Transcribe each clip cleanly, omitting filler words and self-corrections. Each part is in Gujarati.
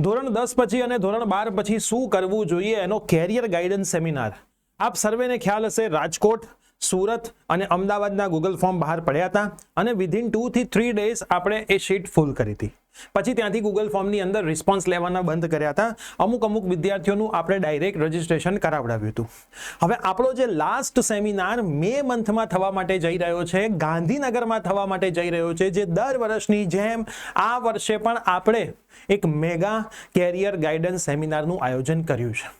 ધોરણ 10 પછી અને ધોરણ 12 પછી શું કરવું જોઈએ એનો કેરિયર ગાઈડન્સ સેમિનાર. આપ સર્વેને ખ્યાલ હશે, રાજકોટ, સુરત અને અમદાવાદના ગૂગલ ફોર્મ બહાર પડ્યા હતા અને વિધિન 2 થી 3 ડેઝ આપણે એ શીટ ફૂલ કરી હતી. પછી ત્યાંથી ગૂગલ ફોર્મની અંદર રિસ્પોન્સ લેવાના બંધ કર્યા હતા. અમુક વિદ્યાર્થીઓનું આપણે ડાયરેક્ટ રજીસ્ટ્રેશન કરાવડાવ્યું હતું. હવે આપણો જે લાસ્ટ સેમિનાર મે મંથમાં થવા માટે જઈ રહ્યો છે, ગાંધીનગરમાં થવા માટે જઈ રહ્યો છે, જે દર વર્ષની જેમ આ વર્ષે પણ આપણે એક મેગા કેરિયર ગાઈડન્સ સેમિનારનું આયોજન કર્યું છે.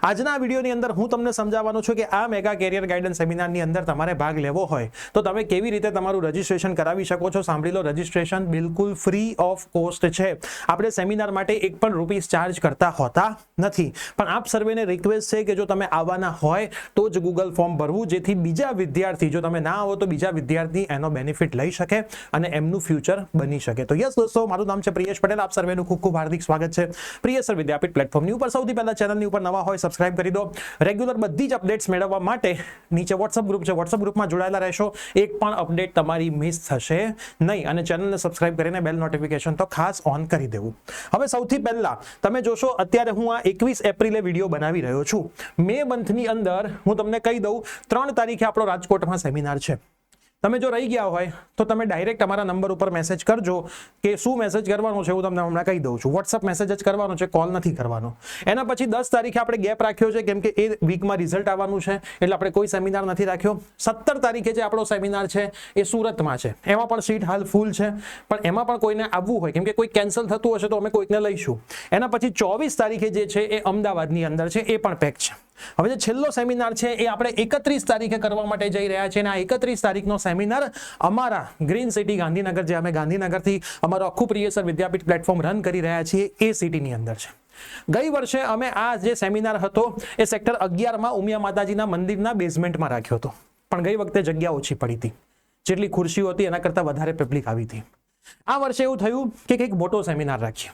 આજના વિડીયોની અંદર હું તમને સમજાવવાનો છું કે આ મેગા કેરિયર ગાઈડન્સ સેમિનારની અંદર તમારે ભાગ લેવો હોય તો તમે કેવી રીતે તમારું રજીસ્ટ્રેશન કરાવી શકો છો. સાંભળી લો, રજીસ્ટ્રેશન બિલકુલ ફ્રી ઓફ કોસ્ટ છે. આપણે સેમિનાર માટે એક પણ રૂપીસ ચાર્જ કરતા હોતા નથી. પણ આપ સર્વેને રિક્વેસ્ટ છે કે જો તમે આવવાના હોય તો જ ગૂગલ ફોર્મ ભરવું, જેથી બીજા વિદ્યાર્થી, જો તમે ના આવો તો બીજા વિદ્યાર્થી એનો બેનિફિટ લઈ શકે અને એમનું ફ્યુચર બની શકે. તો યસ દોસ્તો, મારું નામ છે પ્રિયેશ પટેલ. આપ સર્વેનું ખૂબ ખૂબ હાર્દિક સ્વાગત છે પ્રિયેશ સર વિદ્યાપીઠ પ્લેટફોર્મની ઉપર. સૌથી પહેલા ચેનલની ઉપર નવા હોય સબસ્ક્રાઇબ કરી દો. રેગ્યુલર બધી જ અપડેટ્સ મેળવવા માટે નીચે વોટ્સઅપ ગ્રુપ છે, વોટ્સઅપ ગ્રુપમાં જોડાયેલા રહેશો. એક પણ અપડેટ તમારી મિસ થશે નહીં અને ચેનલને સબસ્ક્રાઇબ કરીને બેલ નોટિફિકેશન તો ખાસ ઓન કરી દેવું. હવે સૌથી પહેલા તમે જોશો, અત્યારે હું આ 21 એપ્રિલે વિડીયો બનાવી રહ્યો છું. મે મંથની અંદર હું તમને કહી દઉં, 3 તારીખે આપણો રાજકોટમાં સેમિનાર છે. તમે જો રહી ગયા હોય તો તમે ડાયરેક્ટ અમારા નંબર ઉપર મેસેજ કરજો. કે શું મેસેજ કરવાનો છે હું તમને હમણાં કહી દઉં છું. વોટ્સઅપ મેસેજ જ કરવાનો છે, કોલ નથી કરવાનો. એના પછી 10 તારીખે આપણે ગેપ રાખ્યો છે કેમ કે એ વીકમાં રિઝલ્ટ આવવાનું છે, એટલે આપણે કોઈ સેમિનાર નથી રાખ્યો. 17 તારીખે જે આપણો સેમિનાર છે એ સુરતમાં છે. એમાં પણ સીટ હાલ ફૂલ છે, પણ એમાં પણ કોઈને આવવું હોય, કેમ કે કોઈ કેન્સલ થતું હશે તો અમે કોઈકને લઈશું. એના પછી 24 તારીખે જે છે એ અમદાવાદની અંદર છે, એ પણ પેક છે. હવે જે છેલ્લો સેમિનાર છે એ આપણે 31 તારીખે કરવા માટે જઈ રહ્યા છીએ અને આ 31 તારીખનો સેમિનાર અમારા ગ્રીન સિટી ગાંધીનગર, જે અમે ગાંધીનગરથી અમારું આખું પ્રિયેશ વિદ્યાપીઠ પ્લેટફોર્મ રન કરી રહ્યા છીએ, એ સિટીની અંદર છે. ગઈ વર્ષે અમે આ જે સેમિનાર હતો એ સેક્ટર 11માં ઉમિયા માતાજીના મંદિરના બેઝમેન્ટમાં રાખ્યો હતો, પણ ગઈ વખતે જગ્યા ઓછી પડી હતી. જેટલી ખુરશીઓ હતી એના કરતાં વધારે પબ્લિક આવી હતી. આ વર્ષે એવું થયું કે કંઈક મોટો સેમિનાર રાખીએ.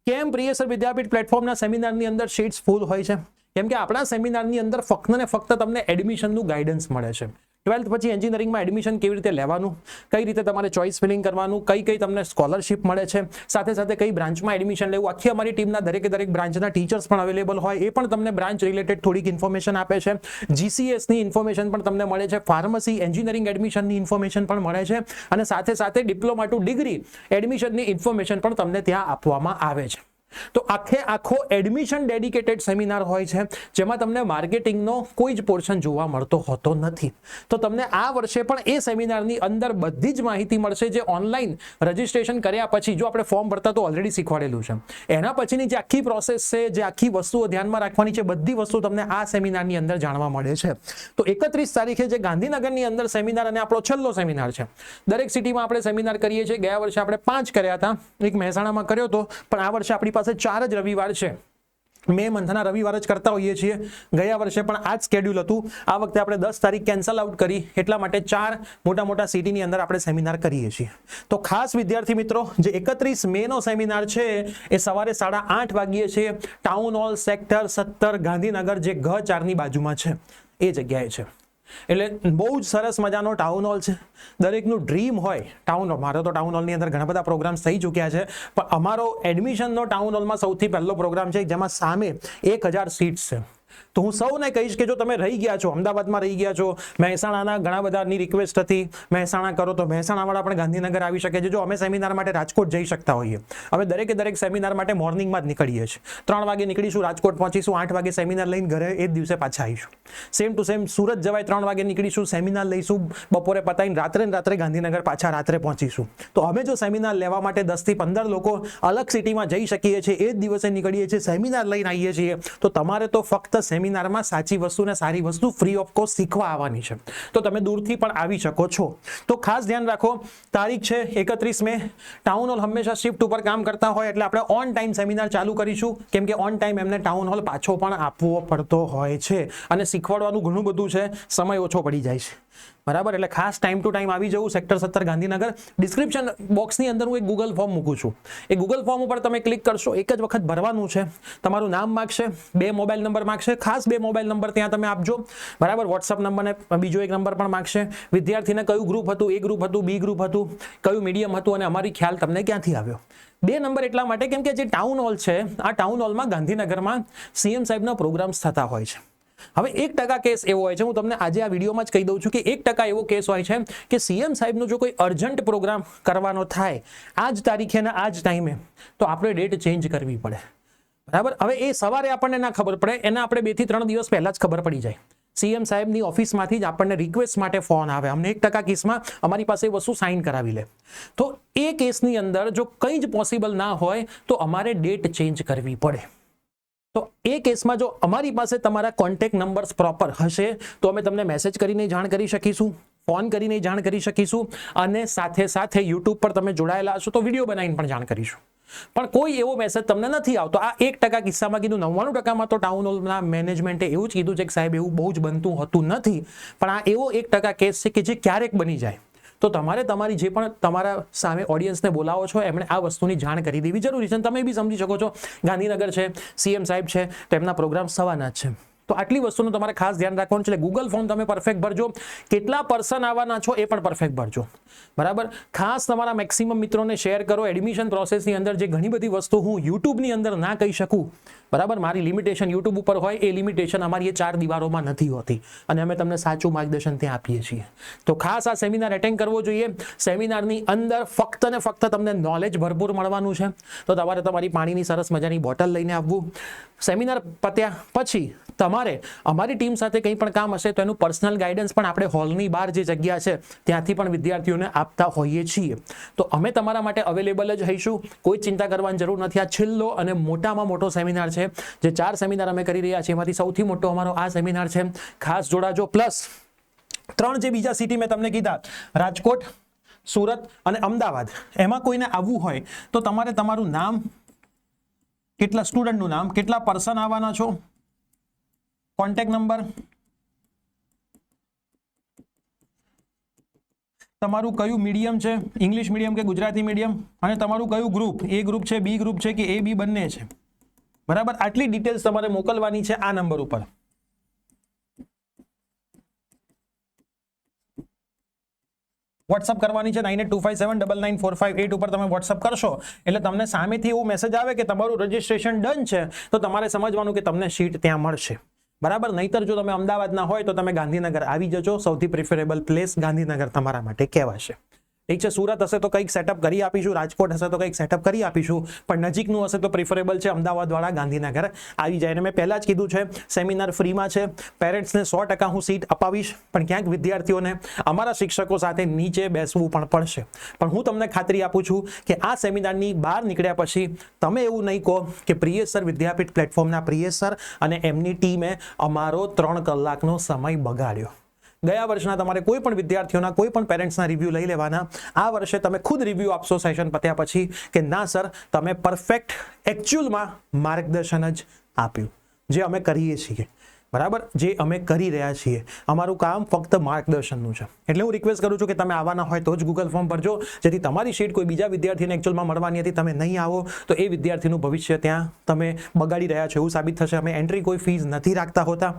કેમ? પ્રિયેશ વિદ્યાપીઠ પ્લેટફોર્મના સેમિનારની અંદર સીટ્સ ફૂલ હોય છે કેમ કે આપણા સેમિનારની અંદર ફક્ત ને ફક્ત તમને એડમિશનનું ગાઈડન્સ મળે છે. 12th પછી એન્જિનિયરિંગમાં એડમિશન કેવી રીતે લેવાનું, કઈ રીતે તમારે ચોઇસ ફિલિંગ કરવાનું, કઈ તમને સ્કોલરશિપ મળે છે, સાથે સાથે કઈ બ્રાન્ચમાં એડમિશન લેવું. આખી અમારી ટીમના દરેક બ્રાન્ચના ટીચર્સ પણ અવેલેબલ હોય, એ પણ તમને બ્રાન્ચ રિલેટેડ થોડીક ઇન્ફોર્મેશન આપે છે. GCSની ઇન્ફોર્મેશન પણ તમને મળે છે, ફાર્મસી એન્જિનિયરિંગ એડમિશનની ઇન્ફોર્મેશન પણ મળે છે અને સાથે સાથે ડિપ્લોમા ટુ ડિગ્રી એડમિશનની ઇન્ફોર્મેશન પણ તમને ત્યાં આપવામાં આવે છે. તો આખો એડમિશન ડેડિકેટેડ સેમિનાર હોય છે, જેમાં તમને માર્કેટિંગનો કોઈ જ પોર્શન જોવા મળતો હોતો નથી. તો તમને આ વર્ષે પણ એ સેમિનારની અંદર બધી જ માહિતી મળશે, જે ઓનલાઈન રજીસ્ટ્રેશન કર્યા પછી, જો આપણે ફોર્મ ભરતા તો ઓલરેડી શીખવાડેલું છે, એના પછીની જે આખી પ્રોસેસ છે, જે આખી વસ્તુઓ ધ્યાનમાં રાખવાની છે, બધી વસ્તુ તમને આ સેમિનારની અંદર જાણવા મળે છે. તો 31 તારીખે જે ગાંધીનગરની અંદર સેમિનાર અને આપણો છેલ્લો સેમિનાર છે. દરેક સિટીમાં આપણે સેમિનાર કરીએ છીએ. ગયા વર્ષે આપણે 5 કર્યા હતા, એક મહેસાણામાં કર્યો હતો, પણ આ વર્ષે આપણી પાસે 4 જ રવિવાર છે. મે મંથના રવિવાર જ કરતા હોઈએ છીએ. ગયા વર્ષે પણ આ જ સ્કેડ્યુલ હતું. આ વખતે આપણે 10 તારીખ કેન્સલ આઉટ કરી, એટલા માટે 4 મોટા સિટીની અંદર આપણે સેમિનાર કરીએ છીએ. તો ખાસ વિદ્યાર્થી મિત્રો, જે 31 મે નો સેમિનાર છે એ સવારે 8:30 વાગ્યે છે. ટાઉન હોલ સેક્ટર 17 ગાંધીનગર, જે G4 ની બાજુમાં છે, એ જગ્યાએ છે. એટલે બહુ જ સરસ મજાનો ટાઉન હોલ છે. દરેકનું ડ્રીમ હોય ટાઉન હોલ. મારો તો ટાઉન હોલની અંદર ઘણા બધા પ્રોગ્રામ્સ થઈ ચૂક્યા છે, પણ અમારો એડમિશનનો ટાઉન હોલમાં સૌથી પહેલો પ્રોગ્રામ છે, જેમાં સામે 1000 સીટ્સ છે. તો હું સૌને કહીશ કે જો તમે રહી ગયા છો, અમદાવાદમાં રહી ગયા છો, મહેસાણાના ઘણા બધાની રિક્વેસ્ટ હતી, મહેસાણા કરો તો મહેસાણાવાળા પણ ગાંધીનગર આવી શકે છે. જો અમે સેમિનાર માટે રાજકોટ જઈ શકતા હોઈએ, અમે દરેક સેમિનાર માટે મોર્નિંગમાં જ નીકળીએ છીએ. 3 વાગે નીકળીશું, રાજકોટ પહોંચીશું, 8 વાગે સેમિનાર લઈને ઘરે એ જ દિવસે પાછા આવીશું. સેમ ટુ સેમ સુરત જવાય, 3 વાગે નીકળીશું, સેમિનાર લઈશું, બપોરે પતાવીને રાત્રે ગાંધીનગર પાછા રાત્રે પહોંચીશું. તો અમે જો સેમિનાર લેવા માટે 10 થી 15 લોકો અલગ સિટીમાં જઈ શકીએ છીએ, એ જ દિવસે નીકળીએ છીએ, સેમિનાર લઈને આવીએ છીએ. તો તમારે તો ફક્ત સેમિનારમાં સાચી વસ્તુ ને સારી વસ્તુ ફ્રી ઓફ કોસ્ટ શીખવા આવવાની છે. તો તમે દૂરથી પણ આવી શકો છો. તો ખાસ ધ્યાન રાખો, તારીખ છે 31 મે. ટાઉન હોલ હંમેશા શિફ્ટ ઉપર કામ કરતા હોય, એટલે આપણે ઓન ટાઈમ સેમિનાર ચાલુ કરીશું, કેમ કે ઓન ટાઈમ એમને ટાઉન હોલ પાછો પણ આપવો પડતો હોય છે અને શીખવાડવાનું ઘણું બધું છે, સમય ઓછો પડી જાય છે. બરાબર, એટલે ખાસ ટાઈમ ટુ ટાઈમ આવી જવું. સેક્ટર 17 ગાંધીનગર. ડિસ્ક્રિપ્શન બોક્સની અંદર હું એક ગૂગલ ફોર્મ મૂકું છું. એ ગૂગલ ફોર્મ ઉપર તમે ક્લિક કરશો, એક જ વખત ભરવાનું છે. તમારું નામ માગશે, 2 મોબાઈલ નંબર માગશે, છે, ખાસ 2 મોબાઈલ નંબર ત્યાં તમે આપજો, બરાબર. વોટ્સઅપ નંબર ને બીજો એક નંબર પણ માંગશે. વિદ્યાર્થીને કયું ગ્રુપ હતું, એ ગ્રુપ હતું, બી ગ્રુપ હતું, કયું મીડિયમ હતું અને અમારી ખ્યાલ તમને ક્યાંથી આવ્યો. 2 નંબર એટલા માટે કેમ કે જે ટાઉન હોલ છે, આ ટાઉન હોલમાં ગાંધીનગરમાં સીએમ સાહેબના પ્રોગ્રામ્સ થતા હોય છે. હવે 1% કેસ એવો હોય છે, હું તમને આજે આ વિડીયોમાં જ કહી દઉં છું કે 1% એવો કેસ હોય છે કે સીએમ સાહેબનો જો કોઈ અર્જન્ટ પ્રોગ્રામ કરવાનો થાય આ જ તારીખે અને આ જ ટાઈમે, તો આપણે ડેટ ચેન્જ કરવી પડે, બરાબર. હવે એ સવારે આપણને ના ખબર પડે, એને આપણે 2 થી 3 દિવસ પહેલા જ ખબર પડી જાય. સીએમ સાહેબની ઓફિસમાંથી જ આપણને રિક્વેસ્ટ માટે ફોન આવે. અમને 1% કેસમાં અમારી પાસે વસ્તુ સાઇન કરાવી લે. તો એ કેસની અંદર જો કંઈ જ પોસિબલ ના હોય તો અમારે ડેટ ચેન્જ કરવી પડે. તો એ કેસમાં જો અમારી પાસે તમારા કોન્ટેક્ટ નંબર્સ પ્રોપર હશે તો અમે તમને મેસેજ કરીને જાણ કરી શકીશું, ફોન કરીને જાણ કરી શકીશું અને સાથે સાથે યુટ્યુબ પર તમે જોડાયેલા હશો તો વિડીયો બનાવીને પણ જાણ કરીશું. પણ કોઈ એવો મેસેજ તમને નથી આવતો. આ 1% કિસ્સામાં કીધું, 99%માં તો ટાઉન હોલના મેનેજમેન્ટે એવું જ કીધું છે કે સાહેબ એવું બહુ જ બનતું હોતું નથી, પણ આ એવો 1% કેસ છે કે જે ક્યારેક બની જાય. તો તમારે તમારી જે પણ તમારા સામે ઓડિયન્સને બોલાવો છો એમણે આ વસ્તુની જાણ કરી દેવી જરૂરી છે. તમે બી સમજી શકો છો ગાંધીનગર છે, સીએમ સાહેબ છે, તો એમના પ્રોગ્રામ થવાના જ છે. તો આટલી વસ્તુનું તમારે ખાસ ધ્યાન રાખવાનું છે. એટલે ગૂગલ ફોર્મ તમે પરફેક્ટ ભરજો, કેટલા પર્સન આવવાના છો એ પણ પરફેક્ટ ભરજો, બરાબર. ખાસ તમારા મેક્સિમમ મિત્રોને શેર કરો. એડમિશન પ્રોસેસની અંદર જે ઘણી બધી વસ્તુ હું યુટ્યુબની અંદર ના કહી શકું, બરાબર, મારી લિમિટેશન યુટ્યુબ ઉપર હોય, એ લિમિટેશન અમારી એ 4 દિવારોમાં નથી હોતી અને અમે તમને સાચું માર્ગદર્શન ત્યાં આપીએ છીએ. તો ખાસ આ સેમિનાર એટેન્ડ કરવો જોઈએ. સેમિનારની અંદર ફક્ત ને ફક્ત તમને નોલેજ ભરપૂર મળવાનું છે. તો તમારે તમારી પાણીની સરસ મજાની બોટલ લઈને આવવું. સેમિનાર પત્યા પછી તમારે અમારી ટીમ સાથે કંઈ પણ કામ હશે તો એનું પર્સનલ ગાઈડન્સ પણ આપણે હોલની બહાર જે જગ્યા છે ત્યાંથી પણ વિદ્યાર્થીઓને આપતા હોઈએ છીએ. તો અમે તમારા માટે અવેલેબલ જ રહીશું, કોઈ ચિંતા કરવાની જરૂર નથી. આ છેલ્લો અને મોટામાં મોટો સેમિનાર છે. જે 4 સેમિનાર અમે કરી રહ્યા છીએ એમાંથી સૌથી મોટો અમારો આ સેમિનાર છે. ખાસ જોડાજો. પ્લસ 3 જે બીજા સિટી મેં તમને કીધા, રાજકોટ, સુરત અને અમદાવાદ, એમાં કોઈને આવવું હોય તો તમારે તમારું નામ, કેટલા સ્ટુડન્ટનું નામ, કેટલા પર્સન આવવાના છો, કોન્ટેક્ટ નંબર, તમારું કયું મીડિયમ છે, ઇંગ્લિશ મીડિયમ કે ગુજરાતી મીડિયમ, અને તમારું કયું ગ્રુપ, એ ગ્રુપ છે, બી ગ્રુપ છે કે એ બી બંને છે, બરાબર. આટલી ડિટેલ્સ તમારે મોકલવાની છે આ નંબર ઉપર. વોટ્સઅપ કરવાની છે 9825799458 ઉપર તમે વોટ્સઅપ કરશો એટલે તમને સામેથી એવો મેસેજ આવે કે તમારું રજીસ્ટ્રેશન ડન છે, તો તમારે સમજવાનું કે તમને સીટ ત્યાં મળશે, બરાબર. નહીતર જો તમે અમદાવાદના હોય તો તમે ગાંધીનગર આવી જજો. સૌથી પ્રિફરેબલ પ્લેસ ગાંધીનગર તમારા માટે કહેવાશે. ઠીક છે. સુરત હશે તો કંઈક સેટઅપ કરી આપીશું, રાજકોટ હશે તો કંઈક સેટઅપ કરી આપીશું, પણ નજીકનું હશે તો પ્રિફરેબલ છે અમદાવાદવાળા ગાંધીનગર આવી જાય. અને મેં પહેલા જ કીધું છે સેમિનાર ફ્રીમાં છે. પેરેન્ટ્સને 100% હું સીટ અપાવીશ, પણ ક્યાંક વિદ્યાર્થીઓને અમારા શિક્ષકો સાથે નીચે બેસવું પણ પડશે. પણ હું તમને ખાતરી આપું છું કે આ સેમિનારની બહાર નીકળ્યા પછી તમે એવું નહીં કહો કે પ્રિયેશ સર વિદ્યાપીઠ પ્લેટફોર્મના પ્રિયેશ સર અને એમની ટીમે અમારો 3 કલાકનો સમય બગાડ્યો. ગયા વર્ષના તમારે કોઈ પણ વિદ્યાર્થીઓના, કોઈ પણ પેરેન્ટ્સના રિવ્યૂ લઈ લેવાના. આ વર્ષે તમે ખુદ રિવ્યૂ આપશો સેશન પત્યા પછી કે ના સર તમે પરફેક્ટ એકચ્યુઅલમાં માર્ગદર્શન જ આપ્યું જે અમે કરીએ છીએ, બરાબર, જે અમે કરી રહ્યા છીએ. અમારું કામ ફક્ત માર્ગદર્શનનું છે. એટલે હું રિક્વેસ્ટ કરું છું કે તમે આવવાના હોય તો જ ગૂગલ ફોર્મ ભરજો, જેથી તમારી સીટ કોઈ બીજા વિદ્યાર્થીને એકચ્યુઅલમાં મળવાની હતી, તમે નહીં આવો તો એ વિદ્યાર્થીનું ભવિષ્ય ત્યાં તમે બગાડી રહ્યા છો એવું સાબિત થશે. અમે એન્ટ્રી કોઈ ફીસ નથી રાખતા હોતા,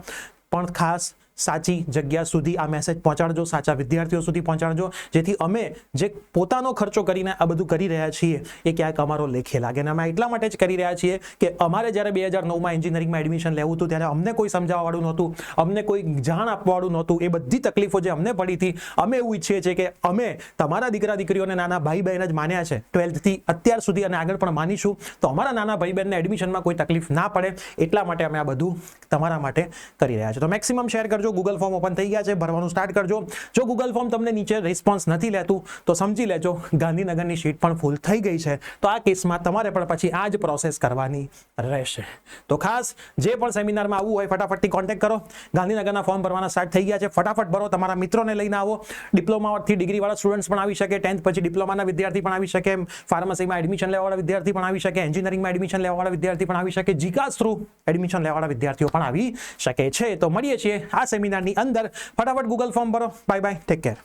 પણ ખાસ સાચી જગ્યા સુધી આ મેસેજ પહોંચાડજો, સાચા વિદ્યાર્થીઓ સુધી પહોંચાડજો, જેથી અમે જે પોતાનો ખર્ચો કરીને આ બધું કરી રહ્યા છીએ એ ક્યાંક અમારો લેખે લાગે. અને અમે એટલા માટે જ કરી રહ્યા છીએ કે અમારે જ્યારે 2009માં એન્જિનિયરિંગમાં એડમિશન લેવું હતું ત્યારે અમને કોઈ સમજાવવાવાળું નહોતું, અમને કોઈ જાણ આપવાવાળું નહોતું. એ બધી તકલીફો જે અમને પડી હતી, અમે એવું ઈચ્છીએ છીએ કે અમે તમારા દીકરા દીકરીઓને, નાના ભાઈ બહેન જ માન્યા છે 12th થી અત્યાર સુધી અને આગળ પણ માનીશું, તો અમારા નાના ભાઈ બહેનને એડમિશનમાં કોઈ તકલીફ ના પડે એટલા માટે અમે આ બધું તમારા માટે કરી રહ્યા છીએ. તો મેક્સિમમ શેર કરજો. ગૂગલ ફોર્મ ઓપન થઈ ગયા છે, ભરવાનું સ્ટાર્ટ કરજો. જો ગૂગલ ફોર્મ તમને નીચે રિસ્પોન્સ નથી લેતું તો સમજી લેજો ગાંધીનગરની સીટ પણ ફૂલ થઈ ગઈ છે. તો આ કેસમાં તમારે પણ પછી આ જ પ્રોસેસ કરવાની રહેશે. તો ખાસ જે પણ સેમિનારમાં આવવું હોય ફટાફટથી કોન્ટેક્ટ કરો. ગાંધીનગરના ફોર્મ ભરવાના સ્ટાર્ટ થઈ ગયા છે, ફટાફટ ભરો. તમારા મિત્રોને લઈને આવો. ડિપ્લોમાથી ડિગ્રીવાળા સ્ટુડન્ટ્સ પણ આવી શકે, 10th પછી ડિપ્લોમાના વિદ્યાર્થી પણ આવી શકે, ફાર્મસીમાં એડમિશન લેવાવાળા વિદ્યાર્થી પણ આવી શકે, એન્જિનિયરિંગમાં એડમિશન લેવાવાળા વિદ્યાર્થી પણ આવી શકે, જીકાસ થ્રુ એડમિશન લેવાવાળા વિદ્યાર્થીઓ પણ આવી શકે છે. તો મળીએ છીએ આ સેમિનારની અંદર. ફટાફટ ગૂગલ ફોર્મ ભરો. Bye bye, take care.